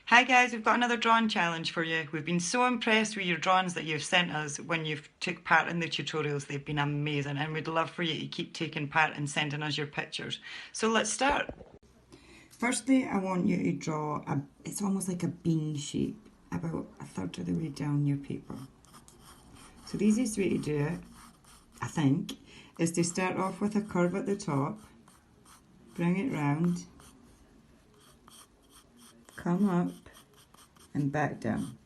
Hi guys, we've got another drawing challenge for you. We've been so impressed with your drawings that you've sent us when you've took part in the tutorials. They've been amazing and we'd love for you to keep taking part and sending us your pictures. So let's start. Firstly, I want you to draw it's almost like a bean shape about a third of the way down your paper. So the easiest way to do it, I think, is to start off with a curve at the top, bring it round, come up and back down,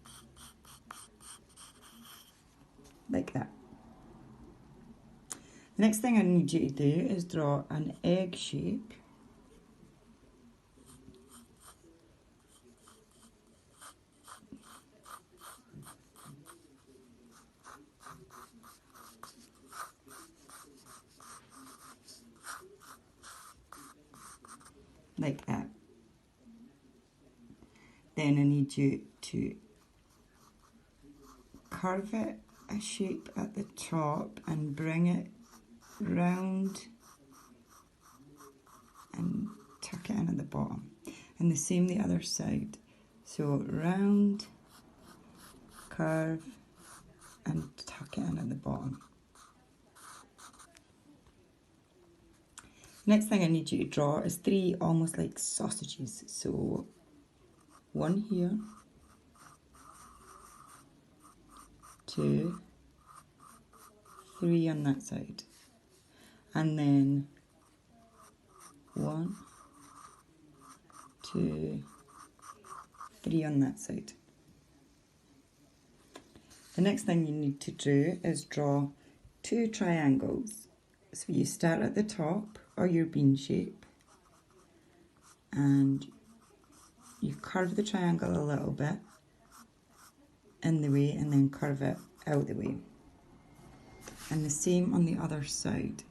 like that. The next thing I need you to do is draw an egg shape. Like that. Then I need you to curve it a shape at the top and bring it round and tuck it in at the bottom. And the same the other side. So round, curve and tuck it in at the bottom. Next thing I need you to draw is three almost like sausages. So one here, two, three on that side, and then one, two, three on that side. The next thing you need to do is draw two triangles. So you start at the top or your bean shape and you curve the triangle a little bit in the way and then curve it out the way. And the same on the other side.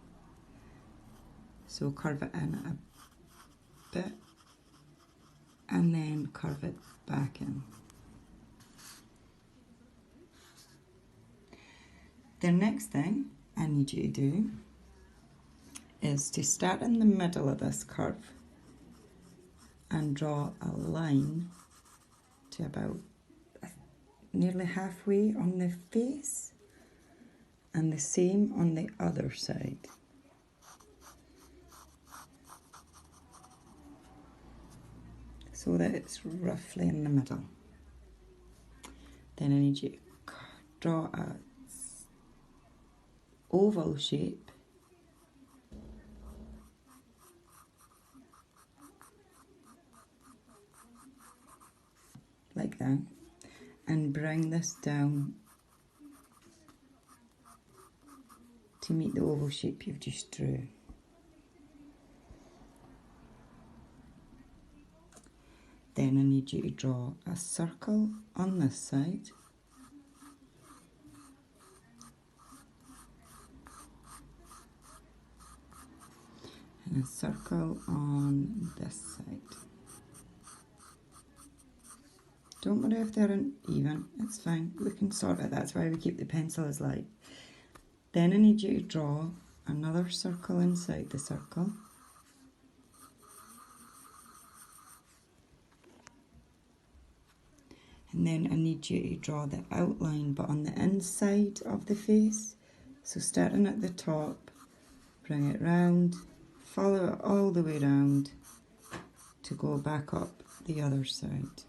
So curve it in a bit and then curve it back in. The next thing I need you to do is to start in the middle of this curve and draw a line to about nearly halfway on the face and the same on the other side. So that it's roughly in the middle. Then I need you to draw a oval shape like that and bring this down to meet the oval shape you've just drew. Then I need you to draw a circle on this side and a circle on this side. Don't worry if they're uneven, it's fine, we can sort it, that's why we keep the pencil as light. Then I need you to draw another circle inside the circle. And then I need you to draw the outline but on the inside of the face. So starting at the top, bring it round, follow it all the way round to go back up the other side.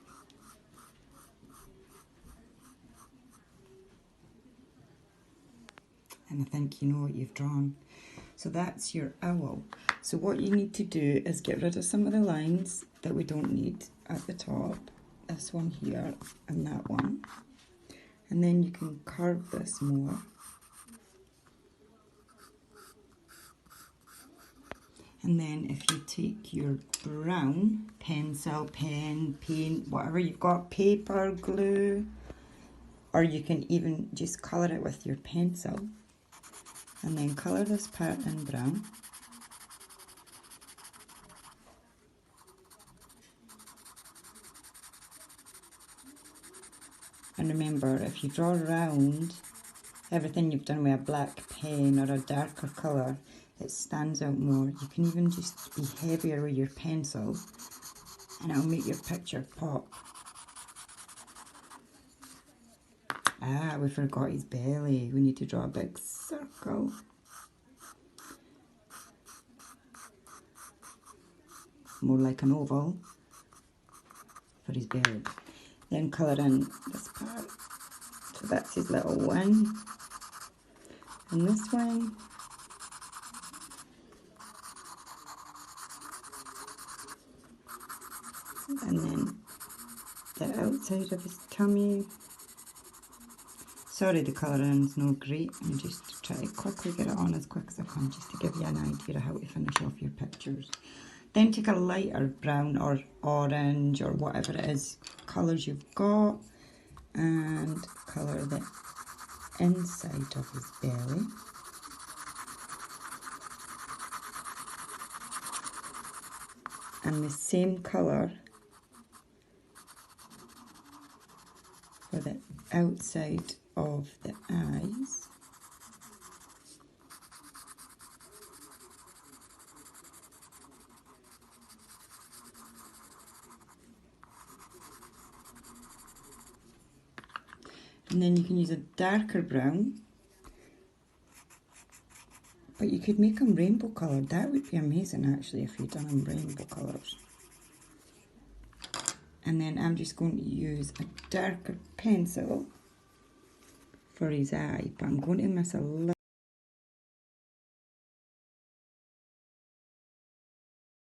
And I think you know what you've drawn. So that's your owl. So what you need to do is get rid of some of the lines that we don't need at the top. This one here and that one. And then you can curve this more. And then if you take your brown pencil, pen, paint, whatever you've got, paper, glue, or you can even just colour it with your pencil. And then colour this part in brown. And remember, if you draw around everything you've done with a black pen or a darker colour, it stands out more. You can even just be heavier with your pencil and it'll make your picture pop. Ah, we forgot his belly. We need to draw a big circle. More like an oval for his belly. Then colour in this part. So that's his little wing. And this wing. And then the outside of his tummy. Sorry, the colouring's no great. I'm just trying to quickly get it on as quick as I can, just to give you an idea of how to finish off your pictures. Then take a lighter brown or orange or whatever it is, colours you've got, and colour the inside of his belly. And the same colour for the outside of the eyes. And then you can use a darker brown, but you could make them rainbow coloured. That would be amazing actually if you'd done them rainbow colours. And then I'm just going to use a darker pencil for his eye, but I'm going to miss a little